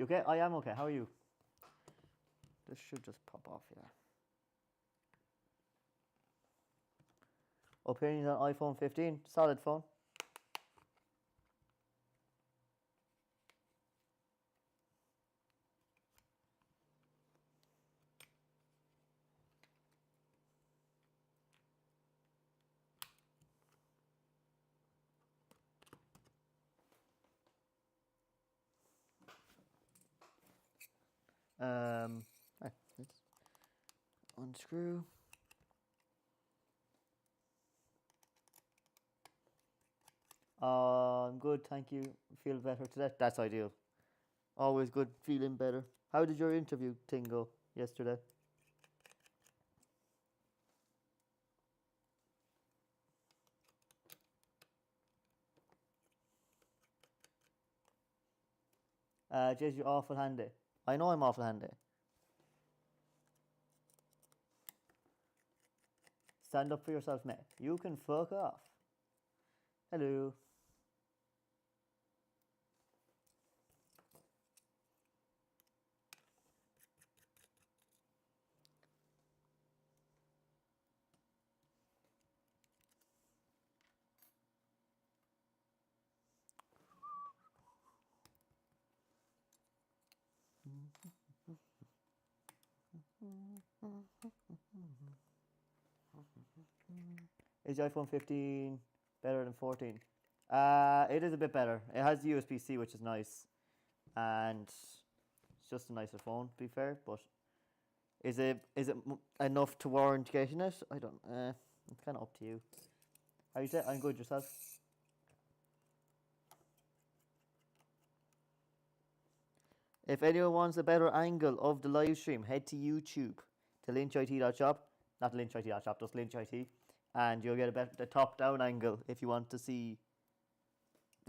You okay? I am okay. How are you? This should just pop off, yeah. Opinions on iPhone 15? Solid phone. Let's unscrew. I'm good, thank you. Feel better today. That's ideal. Always good, feeling better. How did your interview thing go yesterday? Jez, you're awful handy. I know I'm awful handy. Stand up for yourself, mate. You can fuck off. Hello. Is the iPhone 15 better than 14? It is a bit better. It has the USB-C, which is nice, and it's just a nicer phone, to be fair. But is it enough to warrant getting it? I don't. It's kind of up to you. How you say? I'm good. Yourself? If anyone wants a better angle of the live stream, head to YouTube to lynchit.shop. Not lynchit.shop, just lynchit. And you'll get a top-down angle if you want to see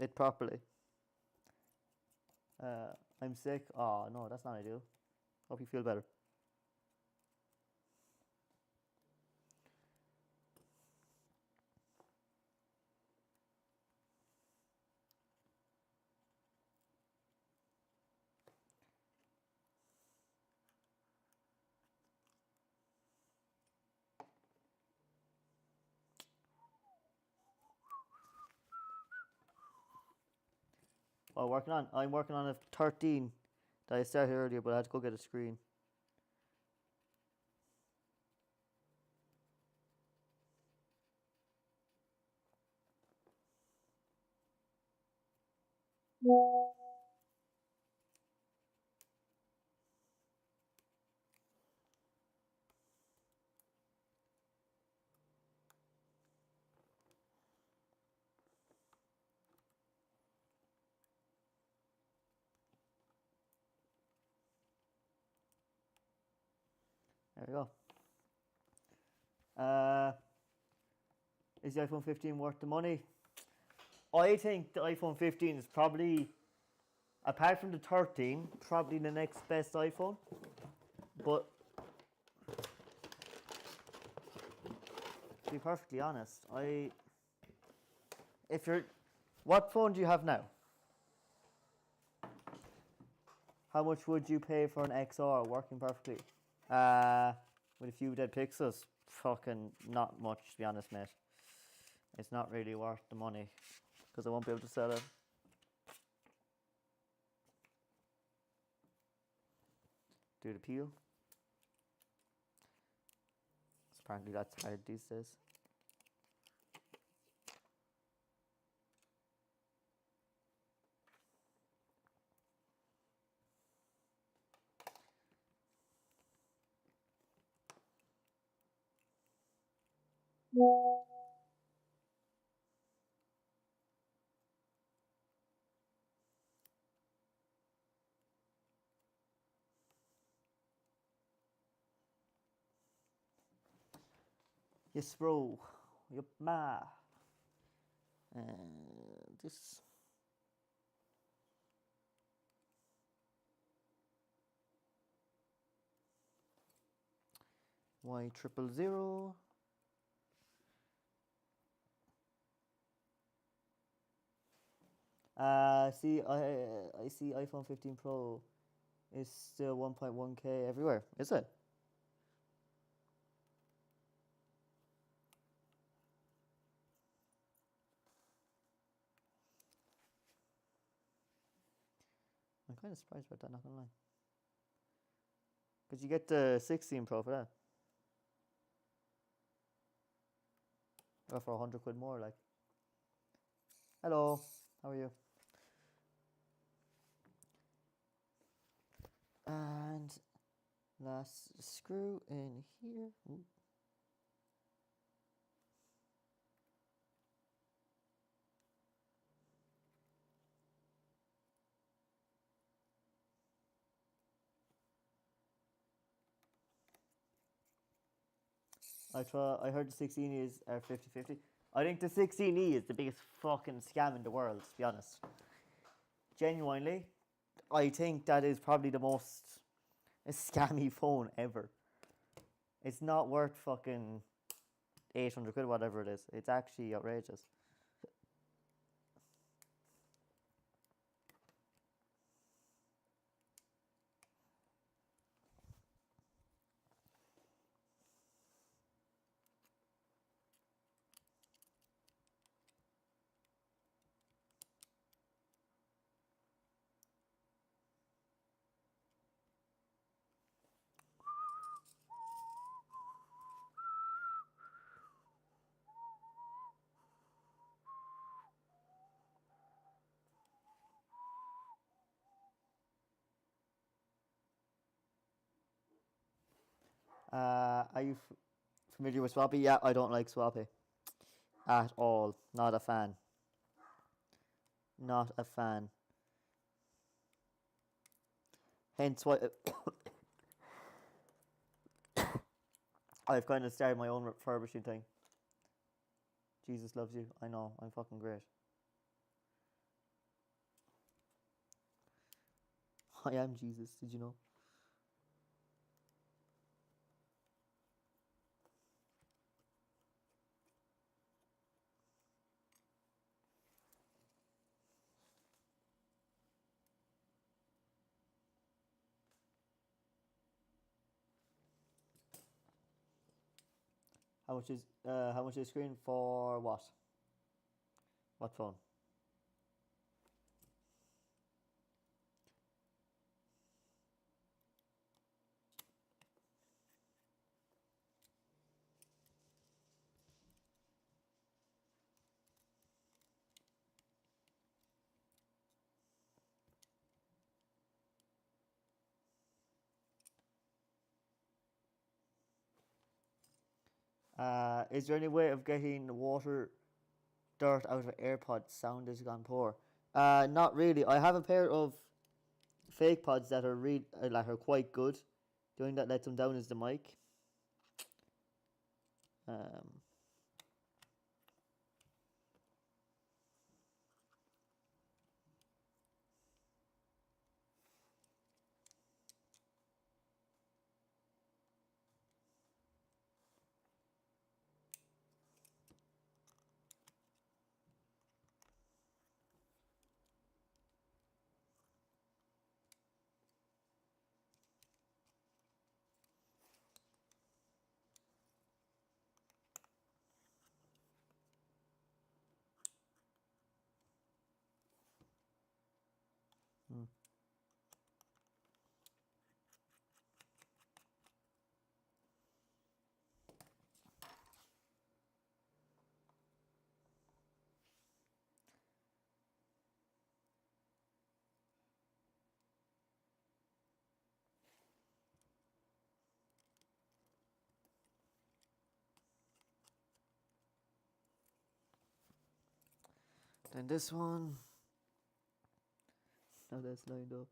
it properly. I'm sick. Oh, no, that's not ideal. Hope you feel better. I'm working on a 13 that I started earlier, but I had to go get a screen. There we go. Is the iPhone 15 worth the money? I think the iPhone 15 is probably, apart from the 13, probably the next best iPhone. But to be perfectly honest, what phone do you have now? How much would you pay for an XR working perfectly? With a few dead pixels, fucking not much, to be honest, mate. It's not really worth the money because I won't be able to sell it. Do the peel. Apparently that's hard these days. Yes, bro. Yup, ma. This. Y000. I see iPhone 15 Pro is still 1.1k everywhere. Is it? I'm kind of surprised about that, not gonna lie. Because you get the 16 Pro for that. Or for 100 quid more, like. Hello, how are you? And last screw in here. Ooh. I heard the 16Es are 50-50. I think the 16E is the biggest fucking scam in the world, to be honest. Genuinely, I think that is probably the most scammy phone ever. It's not worth fucking 800 quid, whatever it is. It's actually outrageous. Are you familiar with Swappy? Yeah, I don't like Swappy at all. Not a fan. Not a fan. Hence why I've kind of started my own refurbishing thing. Jesus loves you. I know. I'm fucking great. I am Jesus. Did you know? How much is screen for what? What phone? Is there any way of getting water dirt out of AirPods? Sound has gone poor. Not really. I have a pair of fake pods that are quite good. The only that lets them down is the mic. Um, hmm. Then this one. Now that's lined up.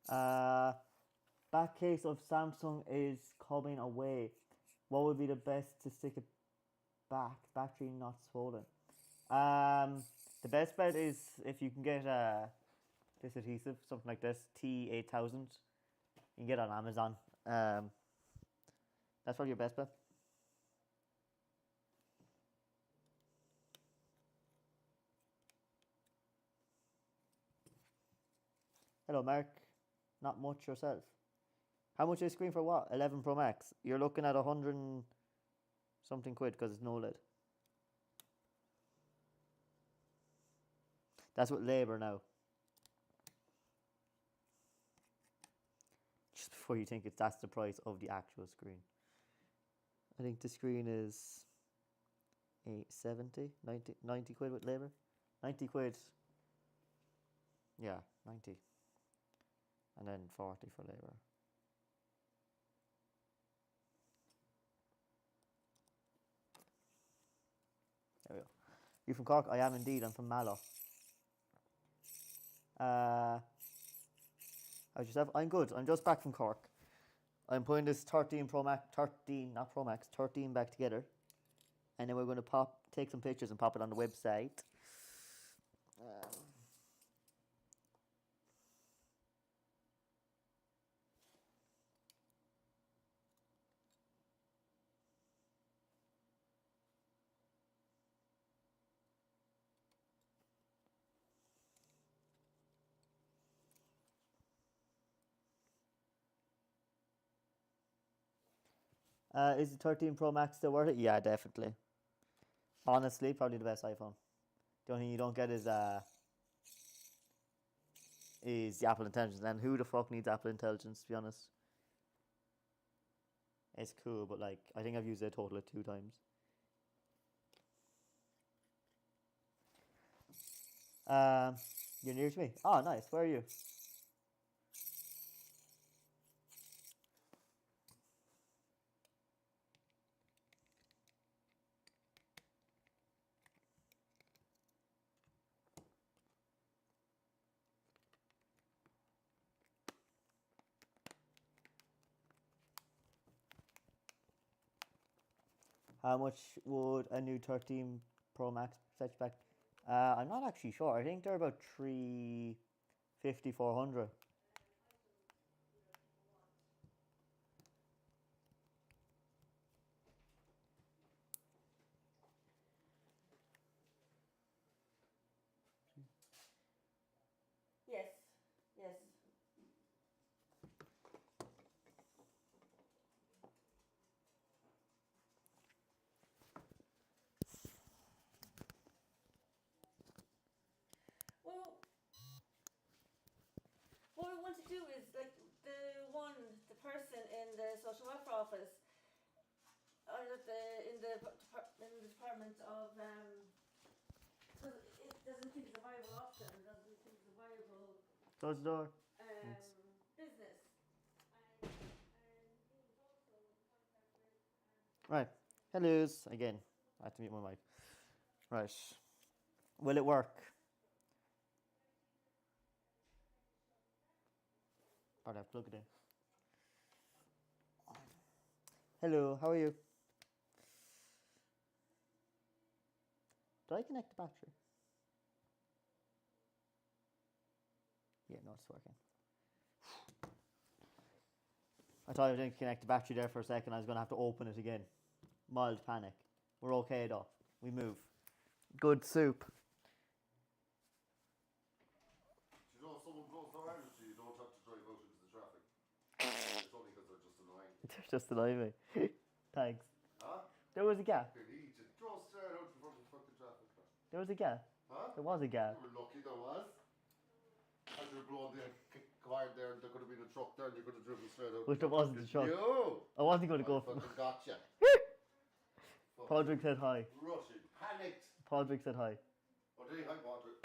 Uh, back case of Samsung is coming away. What would be the best to stick it back? Battery not swollen. The best bet is if you can get this adhesive, something like this, T8000. You can get it on Amazon. That's probably your best bet. Hello, Mark. Not much yourself. How much is screen for what? 11 Pro Max. You're looking at 100 and something quid because it's no OLED. That's with labour now. Just before you think that's the price of the actual screen. I think the screen is 870, 90 quid with labour. 90 quid. Yeah, 90. And then 40 for labour. There we go. You from Cork? I am indeed. I'm from Mallow. How's yourself? I'm good. I'm just back from Cork. I'm putting this 13 Pro Max, 13, not Pro Max, 13 back together. And then we're going to take some pictures and pop it on the website. Is the 13 Pro Max still worth it? Yeah, definitely. Honestly, probably the best iPhone. The only thing you don't get is the Apple Intelligence. And who the fuck needs Apple Intelligence, to be honest? It's cool, but like, I think I've used it a total of 2 times. You're near to me. Oh, nice. Where are you? How much would a new 13 Pro Max fetch back? I'm not actually sure. I think they're about 350, 400. Yes, yes. Well, what we want to do is like the person in the social welfare office, or in the department of because it doesn't think it's a viable option. It doesn't think it's a viable. Close the door. Business. Right. Hello's again. I have to mute my mic. Right. Will it work? Probably have to plug it in. Hello, how are you? Did I connect the battery? Yeah, no, it's working. I thought I didn't connect the battery there for a second. I was going to have to open it again. Mild panic. We're okay though. We move. Good soup. You know, if someone blows their arm at you, you don't have to drive out into the traffic. It's only because they're just annoying. They're just annoying me. Thanks. Huh? There was a gap. You draw straight out in front of the fucking traffic. There was a gap. Huh? There was a gap. You were lucky there was. As you were blowing the car there, there could have been a truck there and you could have driven straight out. But there wasn't a truck. No! I wasn't going to go for. Fucking gotcha. Padraig said hi. Rushing. Panicked. Padraig said hi. Oh, did he? Hi, Patrick.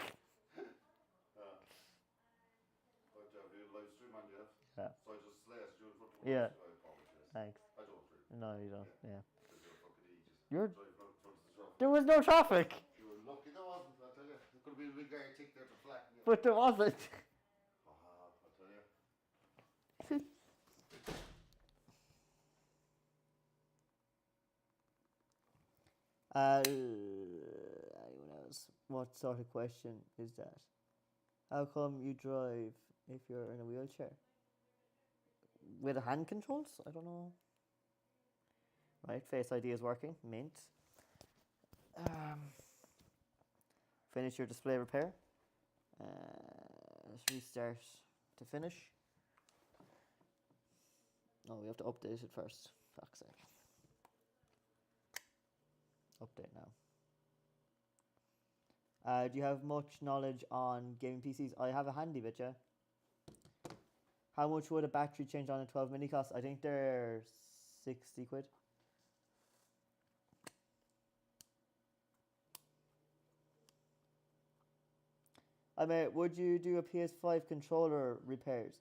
But you live stream on you. Yeah. So I just slashed you in front of the Yeah. I apologize. Thanks. I don't really. No, you don't. Yeah. Because you're a fucking idiot. You're. Driving out in front of the traffic. There was no traffic. You were lucky there wasn't, I tell you. There could have been a big guy tick there to flatten you. But there wasn't. I tell you. Anyone else? What sort of question is that? How come you drive if you're in a wheelchair? With a hand controls? I don't know. Right, Face ID is working. Mint. Finish your display repair. Let's restart to finish. Oh, we have to update it first. Fuck's sake. Update now. Do you have much knowledge on gaming PCs? I have a handy bit, yeah. How much would a battery change on a 12 mini cost? I think they're 60 quid. I mean, would you do a PS5 controller repairs?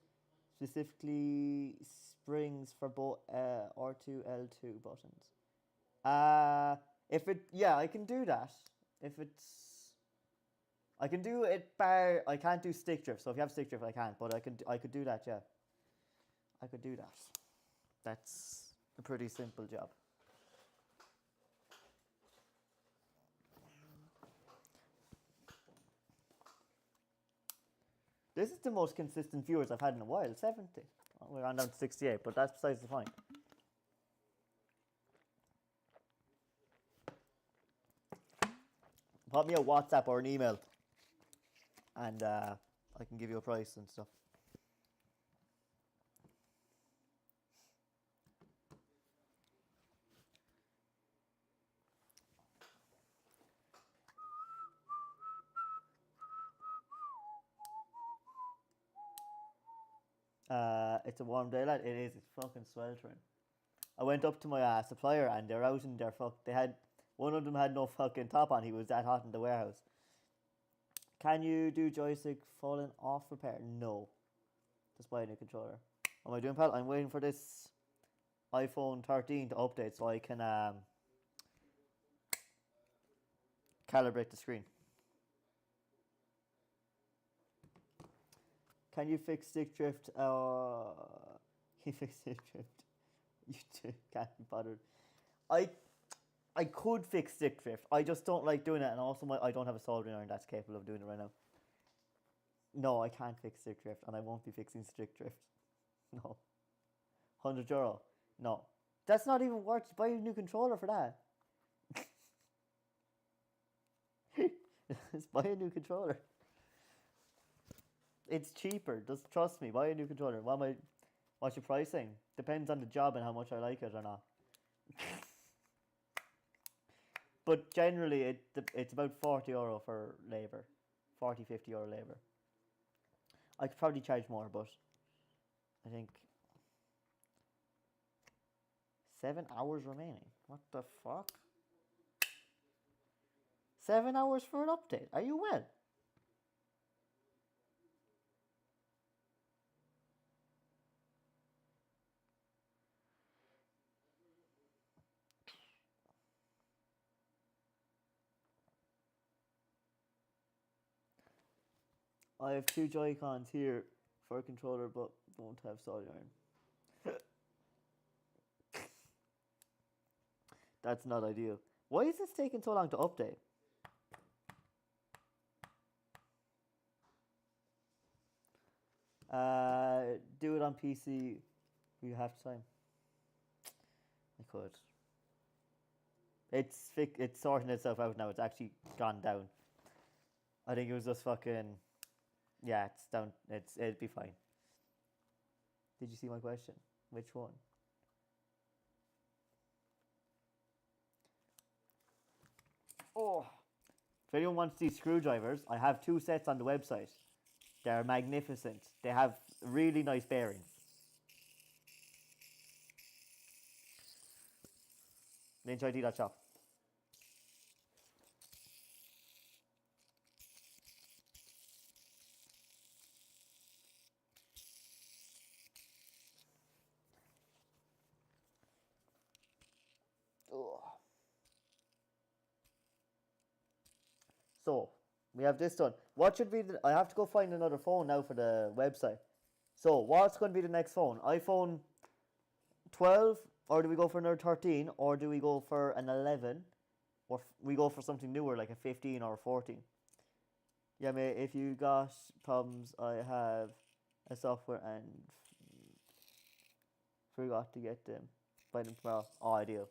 Specifically springs for both R2, L2 buttons. If it, yeah, I can do that. If it's, I can do it bar, I can't do stick drift. So if you have stick drift, I can't, but I could do that, yeah. I could do that. That's a pretty simple job. This is the most consistent viewers I've had in a while, 70. We're on down to 68, but that's besides the point. Pop me a WhatsApp or an email, and I can give you a price and stuff. It's a warm day, lad. It is. It's fucking sweltering. I went up to my supplier and they're out in their they had, one of them had no fucking top on. He was that hot in the warehouse. Can you do joystick falling off repair? No. Just buy a new controller. What am I doing, pal? I'm waiting for this iPhone 13 to update so I can calibrate the screen. Can you fix stick drift? He fixed stick drift. You too can't be bothered. I could fix stick drift. I just don't like doing it, and also I don't have a soldering iron that's capable of doing it right now. No, I can't fix stick drift, and I won't be fixing stick drift. No. €100. No. That's not even worth it. Buy a new controller for that. Just buy a new controller. It's cheaper. Just trust me. Buy a new controller. What's your pricing? Depends on the job and how much I like it or not. But generally, it's about €40 for labour. 40, €50 labour. I could probably charge more, but I think 7 hours remaining. What the fuck? 7 hours for an update. Are you well? I have 2 Joy-Cons here for a controller, but don't have soldering iron. That's not ideal. Why is this taking so long to update? Do it on PC. You have time. I could. It's sorting itself out now. It's actually gone down. I think it was just fucking. Yeah, it's down. It'd be fine. Did you see my question? Which one? Oh. If anyone wants these screwdrivers, I have 2 sets on the website. They're magnificent. They have really nice bearings. Lynch ID.shop. So, we have this done. What should be I have to go find another phone now for the website. So, what's going to be the next phone? iPhone 12, or do we go for another 13, or do we go for an 11, or we go for something newer like a 15 or a 14. Yeah, mate, if you got problems, I have a software and forgot to get them by them tomorrow. Oh, ideal.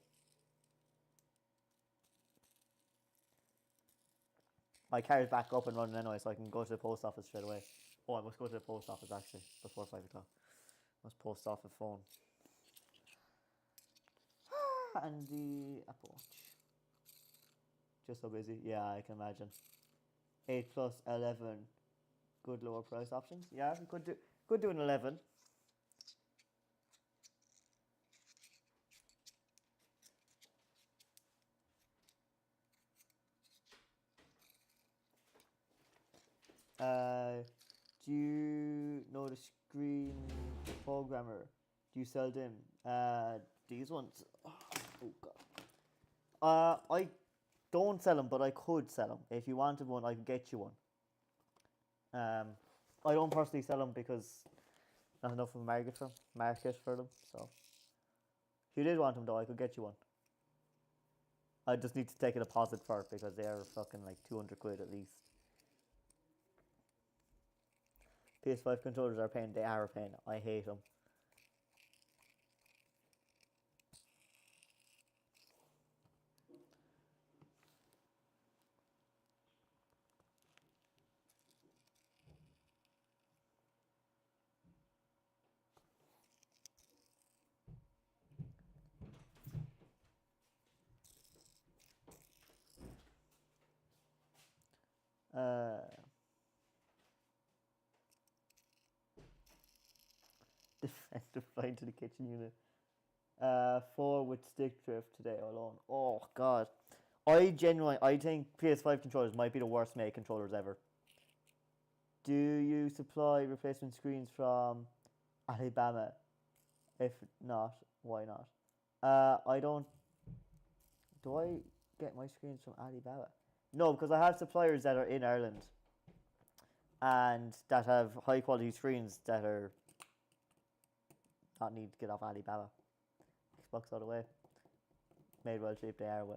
My car is back up and running anyway, so I can go to the post office straight away. Oh, I must go to the post office actually before 5 o'clock. Must post off a phone. And the Apple Watch. Just so busy. Yeah, I can imagine. 8 plus 11. Good lower price options. Yeah, we could do an 11. Do you know the screen programmer? Do you sell them? These ones. Oh god. I don't sell them, but I could sell them. If you wanted one, I could get you one. I don't personally sell them because not enough of a market for them. So if you did want them though, I could get you one. I just need to take a deposit for it because they are fucking like 200 quid at least. PS5 controllers are a pain. They are a pain. I hate them. Defender flying to the kitchen unit. 4 with stick drift today alone. Oh god. I think PS5 controllers might be the worst made controllers ever. Do you supply replacement screens from Alabama? If not, why not? I don't. Do I get my screens from Alibaba? No, because I have suppliers that are in Ireland and that have high quality screens that are not need to get off Alibaba. Xbox all the way. Made well cheap they are. Do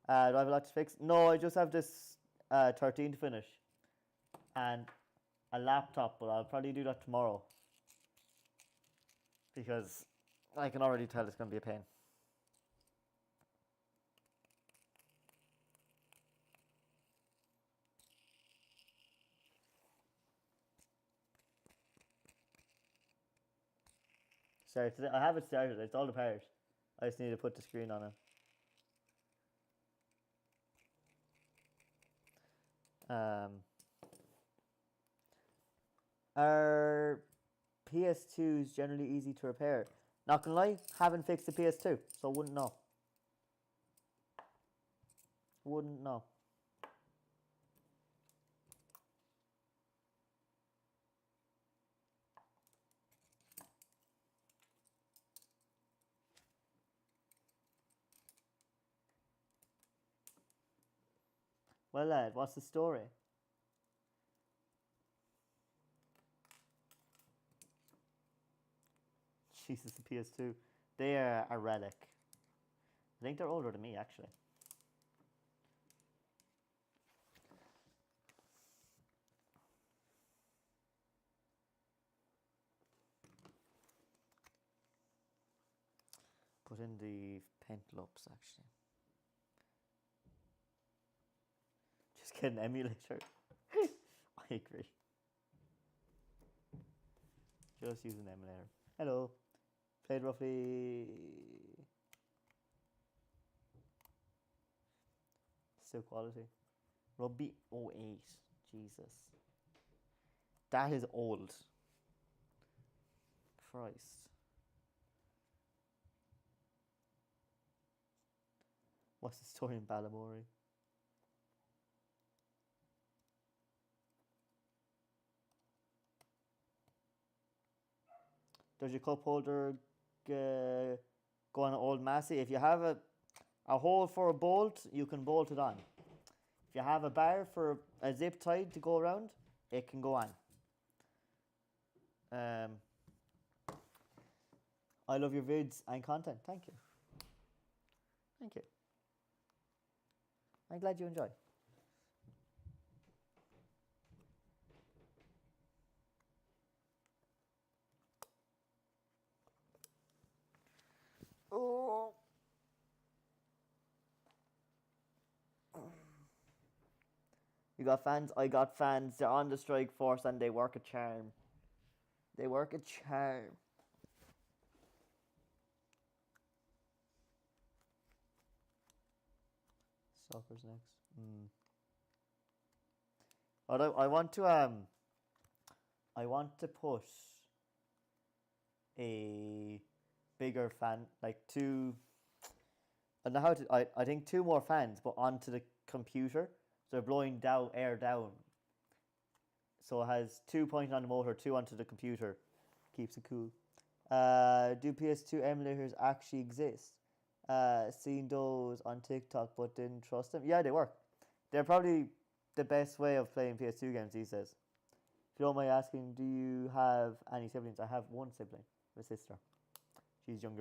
I have a lot to fix? No, I just have this 13 to finish and a laptop, but I'll probably do that tomorrow because I can already tell it's going to be a pain. Started. I have it started. It's all apart. I just need to put the screen on it. Are PS2s generally easy to repair? Not gonna lie, haven't fixed the PS2, so wouldn't know. Wouldn't know. Well, lad, what's the story? Jesus, the PS2. They are a relic. I think they're older than me, actually. Put in the Pentloops, actually. Just get an emulator. I agree. Just use an emulator. Hello. Played roughly. Still quality. Rugby 08. Jesus. That is old. Christ. What's the story in Balamory? Does your cup holder go on an old Massey? If you have a hole for a bolt, you can bolt it on. If you have a bar for a zip tie to go around, it can go on. I love your vids and content. Thank you. Thank you. I'm glad you enjoy. Oh. You got fans? I got fans. They're on the strike force and they work a charm. They work a charm. Soccer's next. But I want to put a bigger fan, like two. I don't know how to. I think two more fans, but onto the computer, so they're blowing down air down. So it has 2 pointing on the motor, 2 onto the computer, keeps it cool. Do PS2 emulators actually exist? Seen those on TikTok, but didn't trust them. Yeah, they work. They're probably the best way of playing PS2 games these days. If you don't mind asking, do you have any siblings? I have one sibling, a sister. She's younger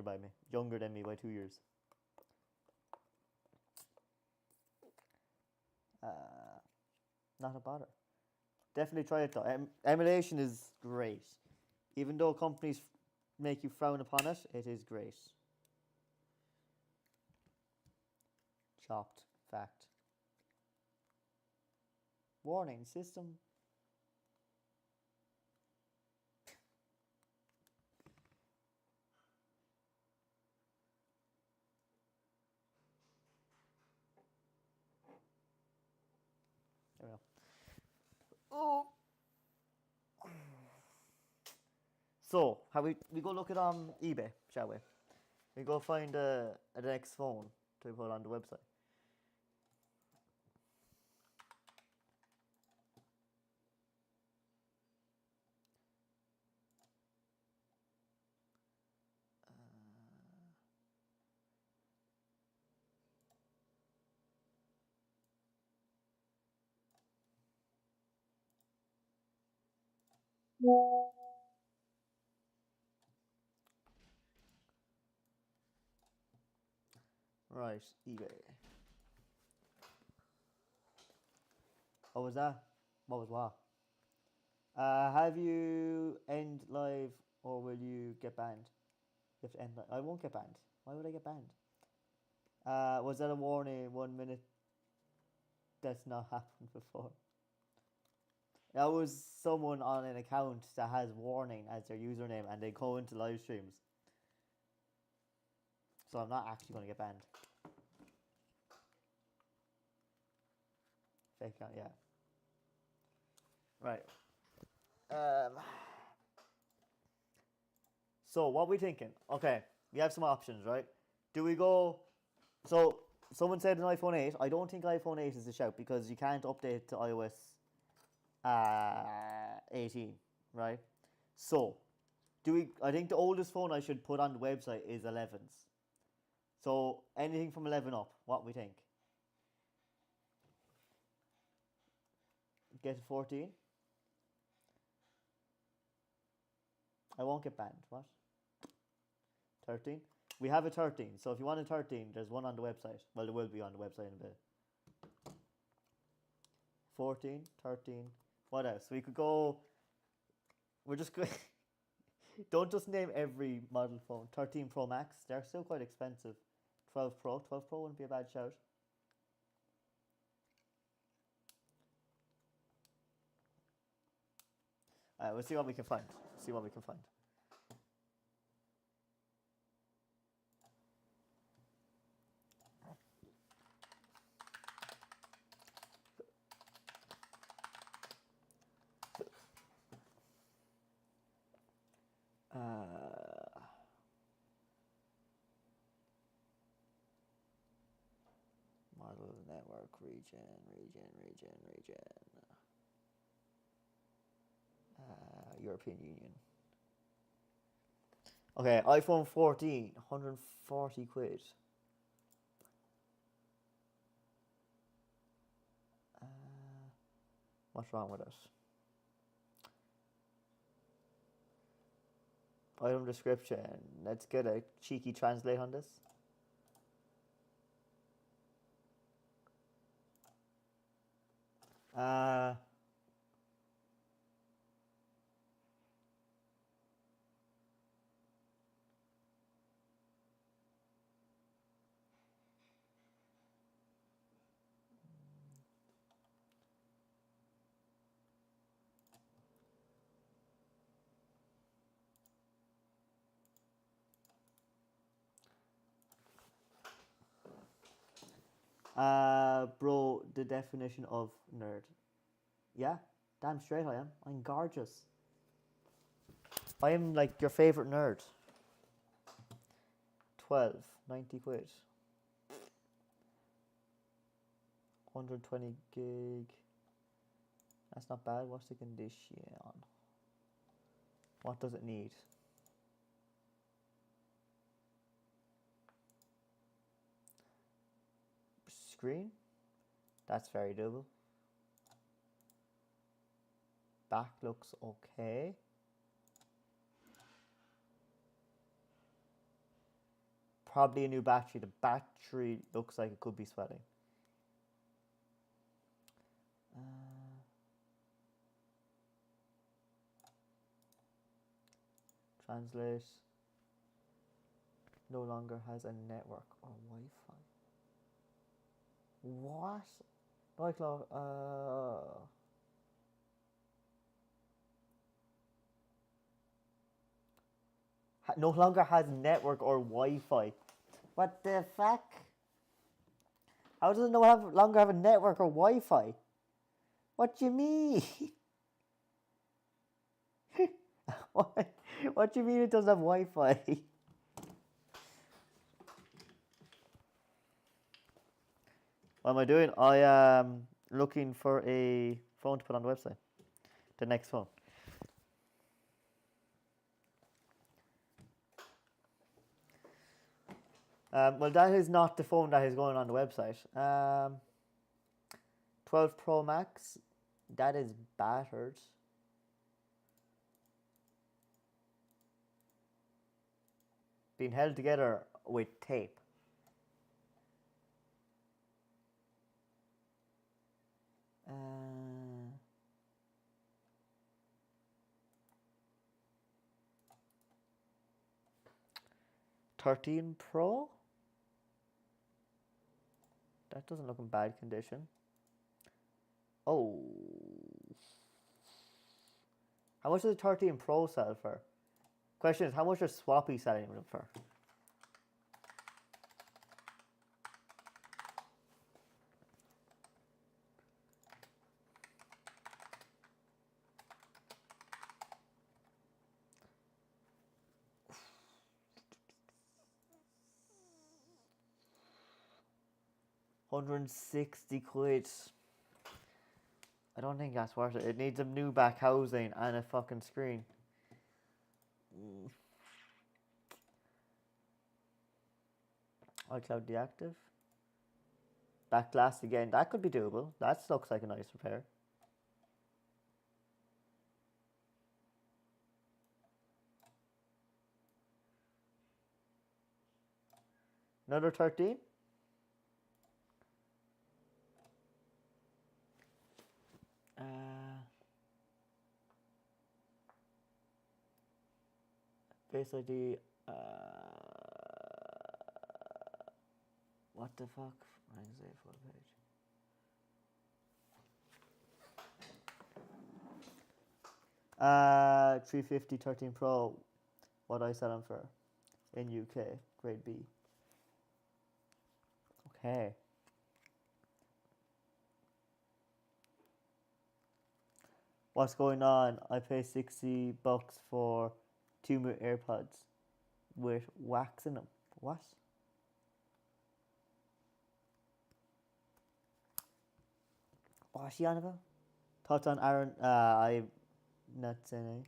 than me by 2 years. Not a bother. Definitely try it though. Emulation is great. Even though companies make you frown upon it, it is great. Chopped. Fact. Warning. System. There we go. Oh. So, how we go look at eBay, shall we? We go find the next phone to put on the website. Right, eBay. What was that? What was what? Have you end live or will you get banned? You have to end live. I won't get banned. Why would I get banned? Was that a warning? 1 minute. That's not happened before. That was someone on an account that has warning as their username and they go into live streams. So I'm not actually going to get banned. Fake account, yeah. Right. So what we thinking? Okay, we have some options, right? Do we go? So someone said an iPhone 8. I don't think iPhone 8 is the shout because you can't update to iOS 18, right? So do we? I think the oldest phone I should put on the website is 11s. So anything from 11 up, what we think? Get to 14. I won't get banned. What? 13. We have a 13. So if you want a 13, there's one on the website. Well, there will be on the website in a bit. 14, 13. What else? We could go. We're just going. Don't just name every model phone. 13 Pro Max. They're still quite expensive. 12 Pro. 12 Pro wouldn't be a bad shout. We'll see what we can find. See what we can find. Model network region. European Union. Okay, iPhone 14, 140 quid. What's wrong with it? Item description. Let's get a cheeky translate on this. Uh, bro, the definition of nerd. Yeah, damn straight I am. I'm gorgeous. I am like your favorite nerd. 90 quid. 120 gig. That's not bad. What's the condition? What does it need? Screen? That's very doable. Back looks okay. Probably a new battery. The battery looks like it could be sweating. Translate. No longer has a network or Wi-Fi. What? Like, no longer has network or Wi-Fi. What the fuck? How does it no longer have a network or Wi-Fi? What do you mean? What do you mean it doesn't have Wi-Fi? What am I doing? I am looking for a phone to put on the website. The next phone. Well, that is not the phone that is going on the website. 12 Pro Max, that is battered. Being held together with tape. Uh, 13 Pro? That doesn't look in bad condition. Oh. How much does the 13 Pro sell for? Question is, how much are Swappy selling them for? £160. I don't think that's worth it. It needs a new back housing and a fucking screen. iCloud deactive. Back glass again. That could be doable. That looks like a nice repair. Another 13. Face ID. What the fuck? Wednesday full page. Uh, 350 13 Pro. What I sell them for in UK, grade B. Okay. What's going on? I pay $60 for 2 new AirPods with wax in them. What? What's she on about? Thoughts on Aaron? I'm not saying.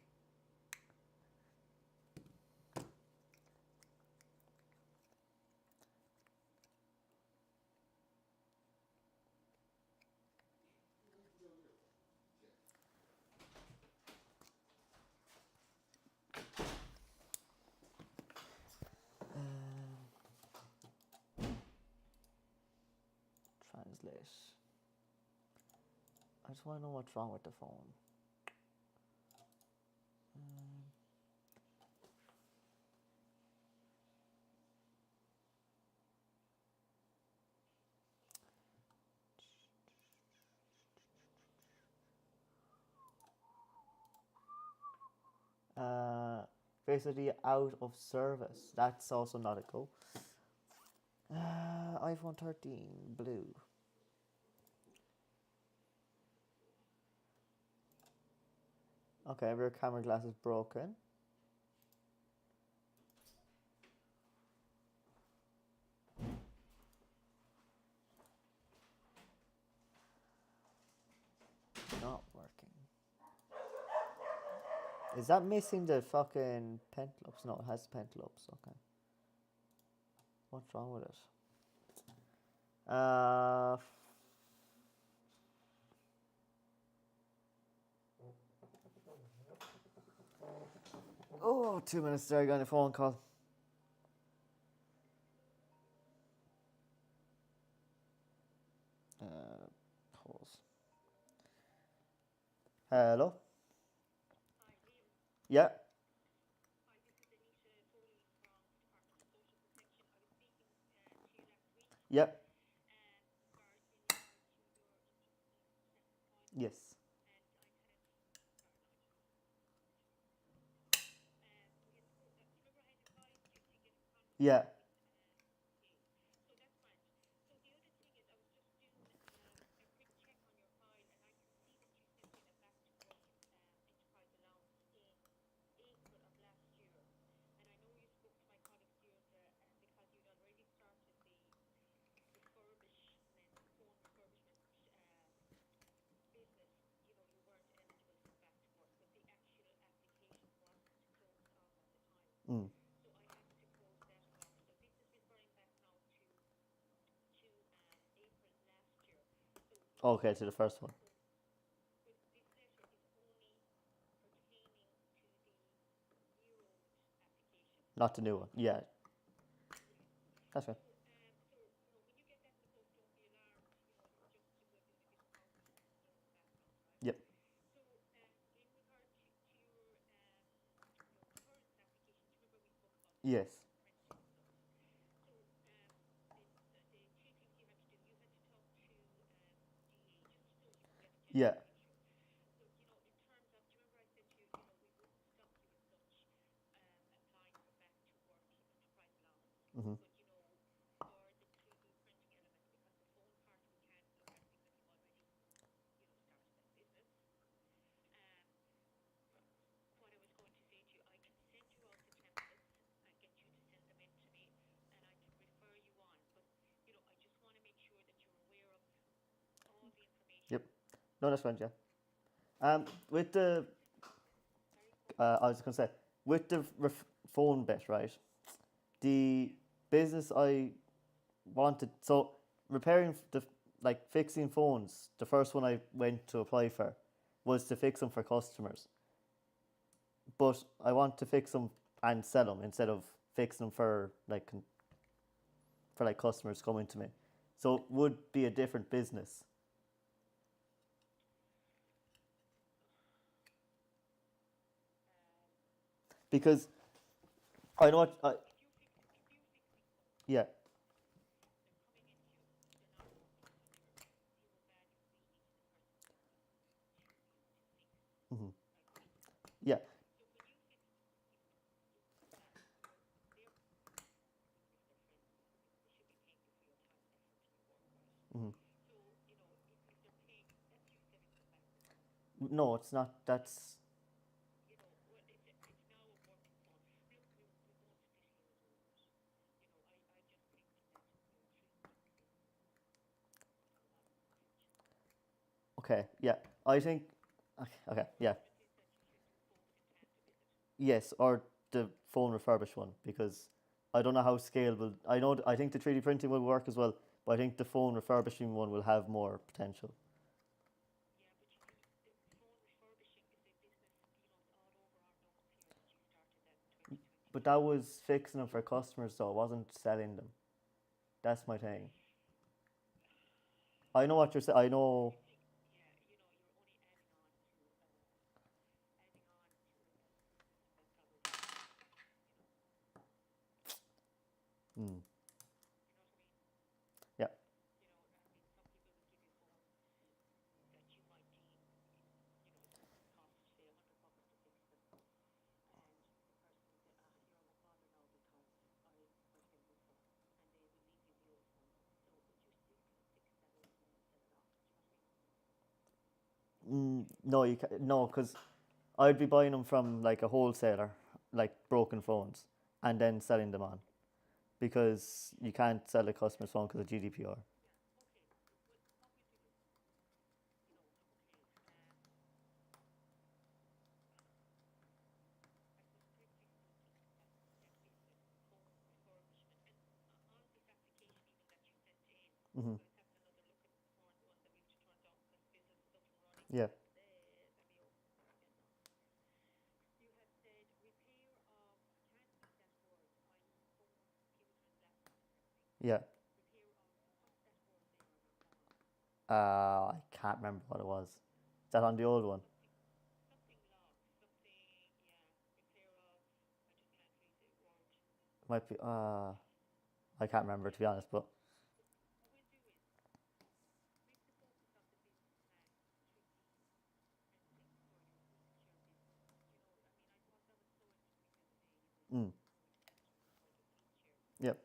Translate. I just want to know what's wrong with the phone. Basically out of service. That's also not a go. iPhone 13 blue. Okay, rear camera glass is broken. Not working. Is that missing the fucking pentloops? No, it has pentloops. Okay. What's wrong with it? Oh, 2 minutes there. I got a phone call. Pause. Hello? Yeah. Yeah. Yes. Yeah. Mm. Okay, to the first one. Not the new one. Yeah. That's right. Yep. Yes. Yeah. Hmm. Yep. No, that's fine. Yeah. With the I was gonna say with the phone bit, right? The business I wanted, so repairing the like fixing phones. The first one I went to apply for was to fix them for customers, but I want to fix them and sell them instead of fixing them for like for like customers coming to me. So it would be a different business because I know what yeah. Hmm. Yeah. Hmm. No, it's not. That's okay. Yeah, I think. Okay. Okay. Yeah. Yes, or the phone refurbished one because I don't know how scalable. I know. I think the 3D printing will work as well, but I think the phone refurbishing one will have more potential. But that was fixing them for customers, so I wasn't selling them. That's my thing. I know what you're saying. I know. Mm. Yeah. No, you can no, because I'd be buying them from like a wholesaler, like broken phones, and then selling them on because you can't sell a customer's phone because of GDPR. Hmm. Yeah, yeah. I can't remember what it was. Is that on the old one? Might be. I can't remember to be honest, but mm, yep,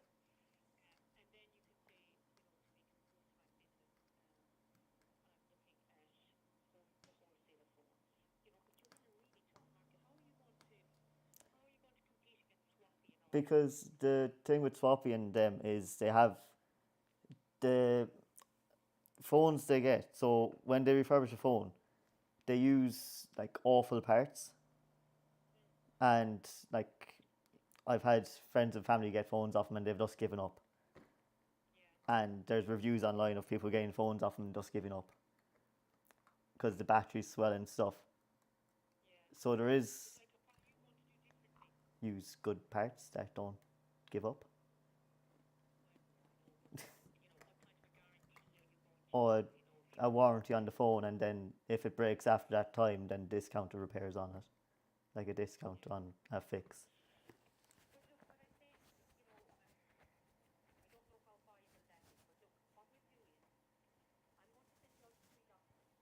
because the thing with Swappy and them is they have the phones they get. So when they refurbish a phone, they use like awful parts, and like I've had friends and family get phones off them and they've just given up. And there's reviews online of people getting phones off them and just giving up because the batteries swell and stuff. So there is use good parts that don't give up, or a warranty on the phone, and then if it breaks after that time, then discount the repairs on it, like a discount on a fix.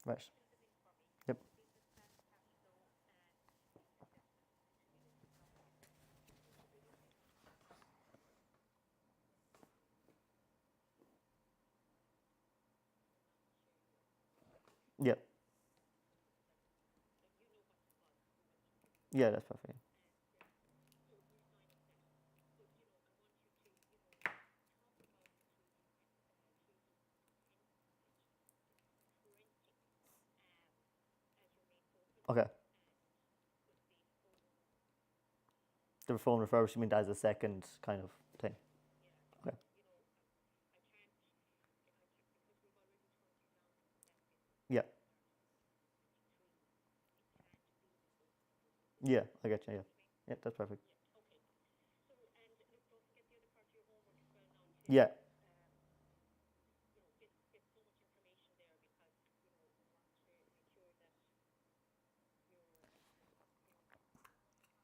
Right. Yep. Yep. Yeah, that's perfect. Okay. The phone refurbishment as a second kind of thing. Okay. Yeah. Yeah, I get you. Yeah. Yeah, that's perfect. Yeah.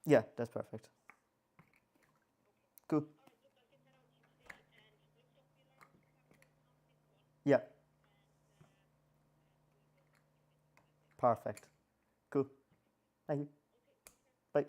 Yeah, that's perfect. Cool. Yeah. Perfect. Cool. Thank you. Bye.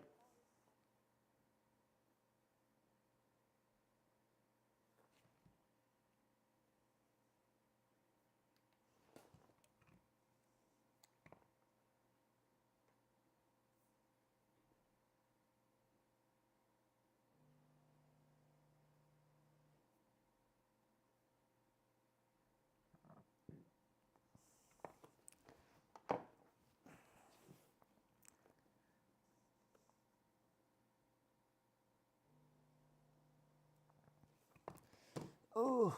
Oh.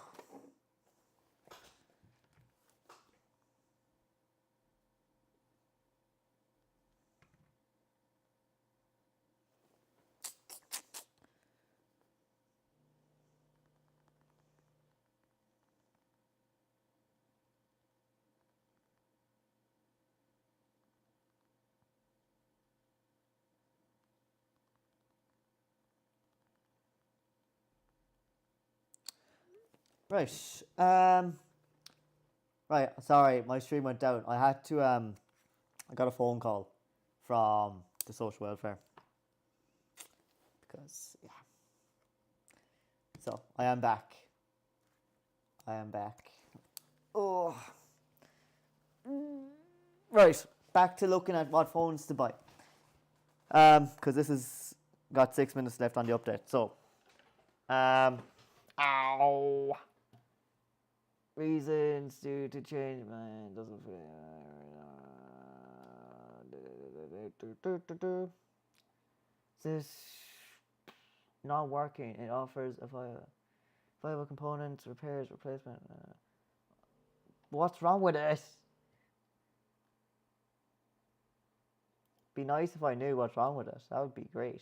Right. Right. Sorry, my stream went down. I had to. I got a phone call from the social welfare because yeah. So I am back. I am back. Oh. Right. Back to looking at what phones to buy. Because this has got 6 minutes left on the update. So. Ow. Reasons due to change mind doesn't feel. This not working. It offers a viable components, repairs, replacement. What's wrong with it? Be nice if I knew what's wrong with it. That would be great.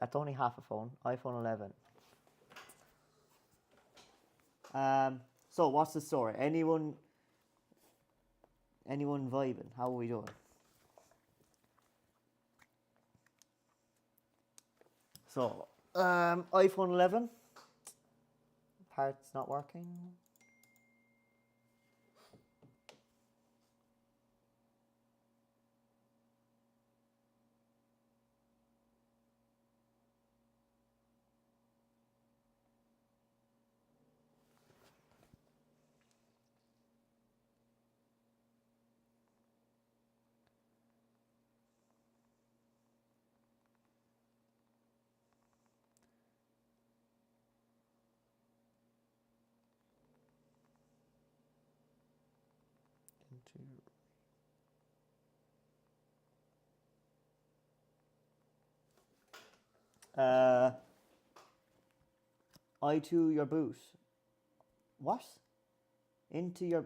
That's only half a phone. iPhone 11. So what's the story? Anyone vibing? How are we doing? So, iPhone 11. Parts not working. I2 your boot. What? Into your.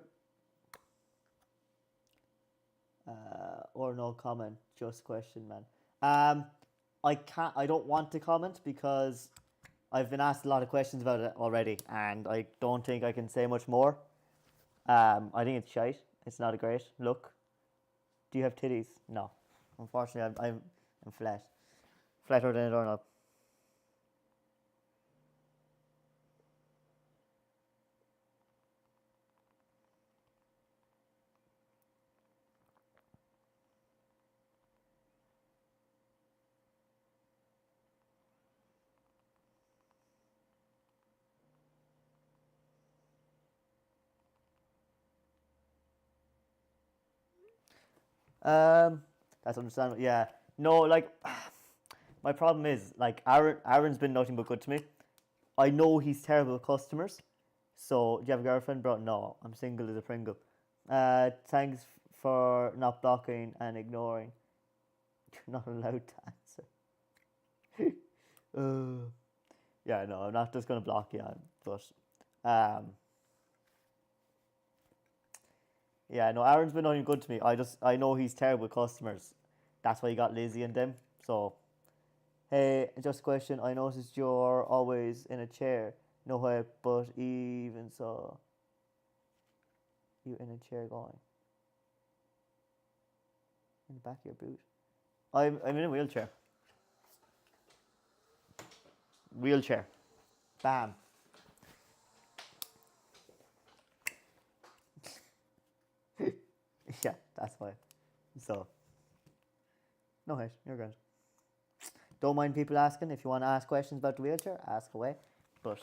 Or no comment, just question, man. I don't want to comment because I've been asked a lot of questions about it already, and I don't think I can say much more. I think it's shite. It's not a great look. Do you have titties? No. Unfortunately, I'm flat. Flatter than a doorknob. That's understandable. Yeah. No, like, my problem is, like, Aaron's been nothing but good to me. I know he's terrible with customers. So, do you have a girlfriend, bro? No, I'm single as a Pringle. Thanks for not blocking and ignoring. You're not allowed to answer. Yeah, no, I'm not just gonna block you, but yeah, no, Aaron's been nothing good to me. I know he's terrible with customers. That's why he got Lizzie and them. So, hey, just a question. I noticed you're always in a chair. No way, but even so, you in a chair going in the back of your boot. I'm in a wheelchair. Wheelchair. Bam. Yeah, that's why. So, no hate, you're good. Don't mind people asking. If you want to ask questions about the wheelchair, ask away. But